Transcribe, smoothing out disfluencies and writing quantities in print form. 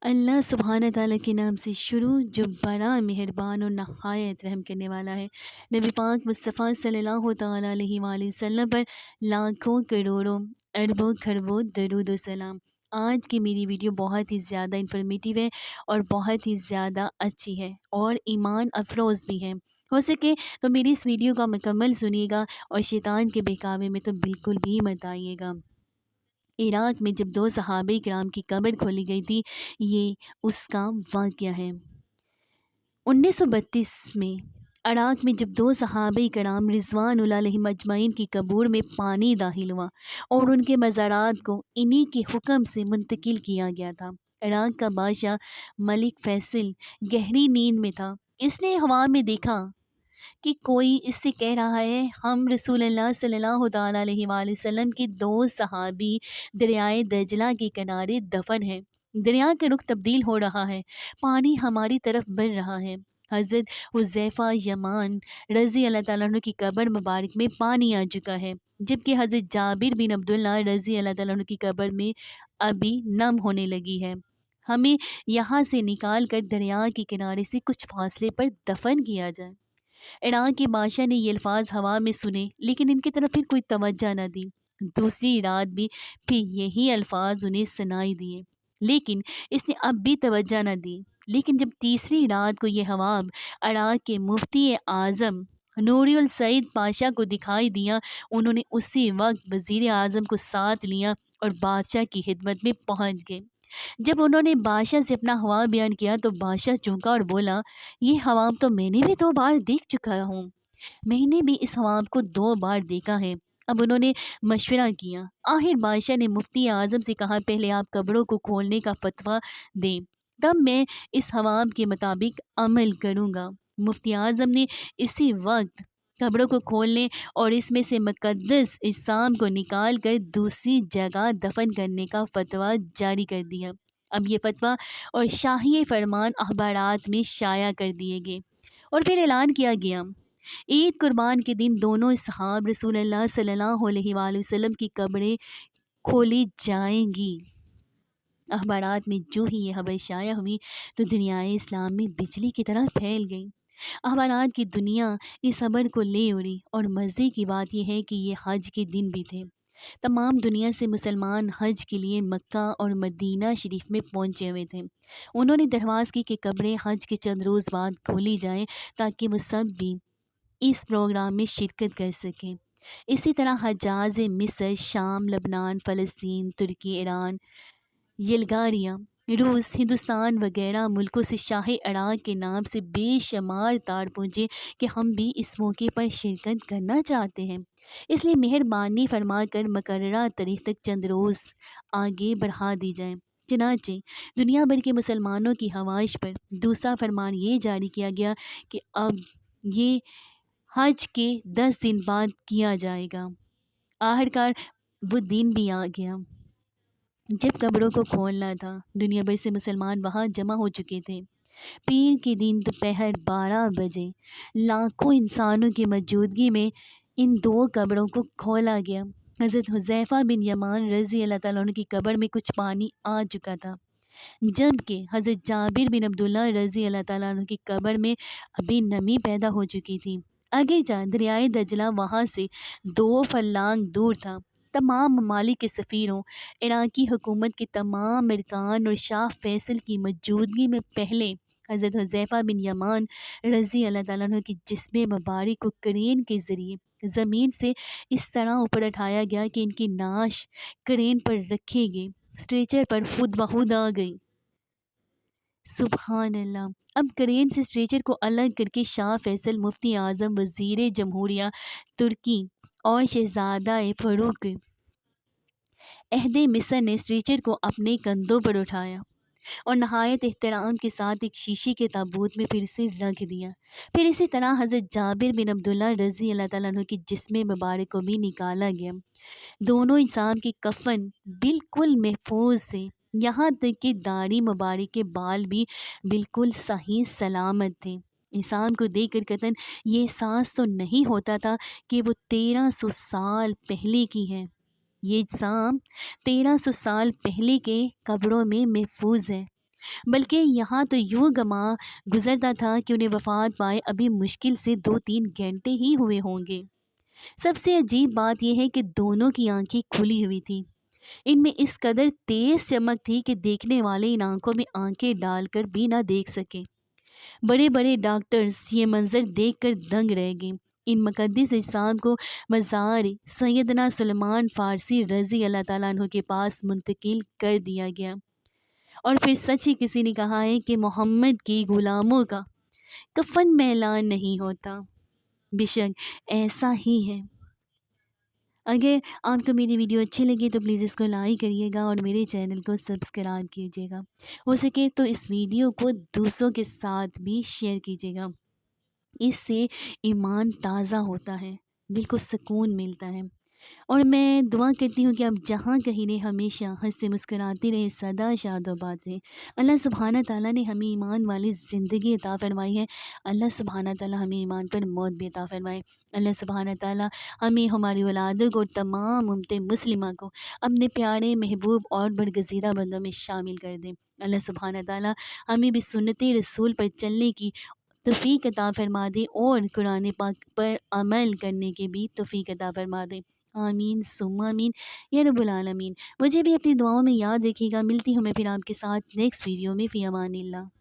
اللہ سبحانہ تعالیٰ کے نام سے شروع جو بڑا مہربان اور نہایت رحم کرنے والا ہے۔ نبی پاک مصطفیٰ صلی اللہ تعالیٰ علیہ وآلہ وسلم پر لاکھوں کروڑوں اربوں خربوں درود و سلام۔ آج کی میری ویڈیو بہت ہی زیادہ انفارمیٹیو ہے اور بہت ہی زیادہ اچھی ہے اور ایمان افروز بھی ہے۔ ہو سکے تو میری اس ویڈیو کا مکمل سنیے گا اور شیطان کے بہکاوے میں تو بالکل بھی مت آئیے گا۔ عراق میں جب دو صحابہ کرام کی قبر کھولی گئی تھی، یہ اس کا واقعہ ہے۔ 1932 میں عراق میں جب دو صحابہ کرام رضوان اللہ علیہم اجمعین کی قبور میں پانی داخل ہوا اور ان کے مزارات کو انہی کے حکم سے منتقل کیا گیا تھا۔ عراق کا بادشاہ ملک فیصل گہری نیند میں تھا۔ اس نے ہوا میں دیکھا کہ کوئی اس سے کہہ رہا ہے، ہم رسول اللہ صلی اللہ تعالیٰ علیہ وآلہ وسلم کے دو صحابی دریائے دجلہ کے کنارے دفن ہیں۔ دریا کا رخ تبدیل ہو رہا ہے، پانی ہماری طرف بڑھ رہا ہے۔ حضرت حذیفہ یمان رضی اللہ تعالیٰ عنہ کی قبر مبارک میں پانی آ چکا ہے، جبکہ حضرت جابر بن عبداللہ رضی اللہ تعالیٰ عنہ کی قبر میں ابھی نم ہونے لگی ہے۔ ہمیں یہاں سے نکال کر دریا کے کنارے سے کچھ فاصلے پر دفن کیا جائے۔ عراق کے بادشاہ نے یہ الفاظ ہوا میں سنے، لیکن ان کی طرف پھر کوئی توجہ نہ دی۔ دوسری رات بھی پھر یہی الفاظ انہیں سنائی دیے، لیکن اس نے اب بھی توجہ نہ دی۔ لیکن جب تیسری رات کو یہ خواب عراق کے مفتی اعظم نوری السعید پاشا کو دکھائی دیا، انہوں نے اسی وقت وزیر اعظم کو ساتھ لیا اور بادشاہ کی خدمت میں پہنچ گئے۔ جب انہوں نے بادشاہ سے اپنا خواب بیان کیا تو بادشاہ چونکا اور بولا، یہ خواب تو میں نے بھی 2 بار دیکھ چکا ہوں، میں نے بھی اس خواب کو 2 بار دیکھا ہے۔ اب انہوں نے مشورہ کیا۔ آخر بادشاہ نے مفتی اعظم سے کہا، پہلے آپ قبروں کو کھولنے کا فتویٰ دیں، تب میں اس خواب کے مطابق عمل کروں گا۔ مفتی اعظم نے اسی وقت قبروں کو کھولنے اور اس میں سے مقدس اجسام کو نکال کر دوسری جگہ دفن کرنے کا فتویٰ جاری کر دیا۔ اب یہ فتویٰ اور شاہی فرمان اخبارات میں شائع کر دیے گئے اور پھر اعلان کیا گیا، عید قربان کے دن دونوں اصحاب رسول اللہ صلی اللہ علیہ وآلہ وسلم کی قبریں کھولی جائیں گی۔ اخبارات میں جو ہی یہ خبر شائع ہوئی تو دنیائے اسلام میں بجلی کی طرح پھیل گئی۔ اخبارات کی دنیا اس خبر کو لے اڑی اور مزے کی بات یہ ہے کہ یہ حج کے دن بھی تھے۔ تمام دنیا سے مسلمان حج کے لیے مکہ اور مدینہ شریف میں پہنچے ہوئے تھے۔ انہوں نے درخواست کی کہ قبریں حج کے چند روز بعد کھولی جائیں تاکہ وہ سب بھی اس پروگرام میں شرکت کر سکیں۔ اسی طرح حجاز مصر، شام، لبنان، فلسطین، ترکی، ایران، بلغاریہ، روس، ہندوستان وغیرہ ملکوں سے شاہ عراق کے نام سے بے شمار تار پہنچے کہ ہم بھی اس موقع پر شرکت کرنا چاہتے ہیں، اس لیے مہربانی فرما کر مقررہ تاریخ تک چند روز آگے بڑھا دی جائے۔ چنانچہ دنیا بھر کے مسلمانوں کی خواہش پر دوسرا فرمان یہ جاری کیا گیا کہ اب یہ حج کے 10 دن بعد کیا جائے گا۔ آخرکار وہ دن بھی آ گیا جب قبروں کو کھولنا تھا۔ دنیا بھر سے مسلمان وہاں جمع ہو چکے تھے۔ پیر کے دن دوپہر 12 بجے لاکھوں انسانوں کی موجودگی میں ان 2 قبروں کو کھولا گیا۔ حضرت حذیفہ بن یمان رضی اللہ تعالیٰ عنہ کی قبر میں کچھ پانی آ چکا تھا، جبکہ حضرت جابر بن عبداللہ رضی اللہ تعالیٰ عنہ کی قبر میں ابھی نمی پیدا ہو چکی تھی۔ اگرچہ دریائے دجلہ وہاں سے 2 فرلانگ دور تھا۔ تمام ممالک کے سفیروں، عراقی حکومت کے تمام ارکان اور شاہ فیصل کی موجودگی میں پہلے حضرت حذیفہ بن یمان رضی اللہ تعالیٰ عنہ کی جسم مبارک کو کرین کے ذریعے زمین سے اس طرح اوپر اٹھایا گیا کہ ان کی نعش کرین پر رکھے گئے اسٹریچر پر خود بخود آ گئی۔ سبحان اللہ۔ اب کرین سے اسٹریچر کو الگ کر کے شاہ فیصل، مفتی اعظم، وزیر جمہوریہ ترکی اور شہزادہ فاروق عہد مصر نے اسٹریچر کو اپنے کندھوں پر اٹھایا اور نہایت احترام کے ساتھ ایک شیشے کے تابوت میں پھر سے رکھ دیا۔ پھر اسی طرح حضرت جابر بن عبداللہ رضی اللہ تعالیٰ عنہ کی جسم مبارک کو بھی نکالا گیا۔ دونوں انسان کے کفن بالکل محفوظ تھے، یہاں تک کہ داڑھی مبارک کے بال بھی بالکل صحیح سلامت تھے۔ انسان کو دیکھ کر قطعاً یہ احساس تو نہیں ہوتا تھا کہ وہ 1300 سال پہلے کی ہے۔ یہ اجسام 1300 سال پہلے کے قبروں میں محفوظ ہے۔ بلکہ یہاں تو یوں گما گزرتا تھا کہ انہیں وفات پائے ابھی مشکل سے 2-3 گھنٹے ہی ہوئے ہوں گے۔ سب سے عجیب بات یہ ہے کہ دونوں کی آنکھیں کھلی ہوئی تھیں۔ ان میں اس قدر تیز چمک تھی کہ دیکھنے والے ان آنکھوں میں آنکھیں ڈال کر بھی نہ دیکھ سکے۔ بڑے بڑے ڈاکٹرز یہ منظر دیکھ کر دنگ رہ گئے۔ ان مقدس اجسام کو مزار سیدنا سلیمان فارسی رضی اللہ تعالیٰ عنہ کے پاس منتقل کر دیا گیا۔ اور پھر سچ ہی کسی نے کہا ہے کہ محمد کی غلاموں کا کفن میلان نہیں ہوتا۔ بے شک ایسا ہی ہے۔ اگر آپ کو میری ویڈیو اچھی لگی تو پلیز اس کو لائک کریے گا اور میرے چینل کو سبسکرائب کیجیے گا۔ ہو سکے تو اس ویڈیو کو دوسروں کے ساتھ بھی شیئر کیجیے گا۔ اس سے ایمان تازہ ہوتا ہے، دل کو سکون ملتا ہے۔ اور میں دعا کرتی ہوں کہ آپ جہاں کہیں رہیں ہمیشہ ہنستے مسکراتے رہیں، سدا شاد و باد رہیں۔ اللہ سبحانہ تعالیٰ نے ہمیں ایمان والی زندگی عطا فرمائی ہے۔ اللہ سبحانہ تعالیٰ ہمیں ایمان پر موت بھی عطا فرمائے۔ اللہ سبحانہ تعالیٰ ہمیں، ہماری اولادوں کو اور تمام امت مسلمہ کو اپنے پیارے محبوب اور برگزیدہ بندوں میں شامل کر دیں۔ اللہ سبحانہ تعالیٰ ہمیں بھی سنت رسول پر چلنے کی توفیق عطا فرما دے اور قرآن پاک پر عمل کرنے کی بھی توفیق عطا فرما دے۔ آمین ثم آمین یا رب العالمین۔ مجھے بھی اپنی دعاؤں میں یاد رکھیے گا۔ ملتی ہوں میں پھر آپ کے ساتھ نیکسٹ ویڈیو میں، فی امان اللہ۔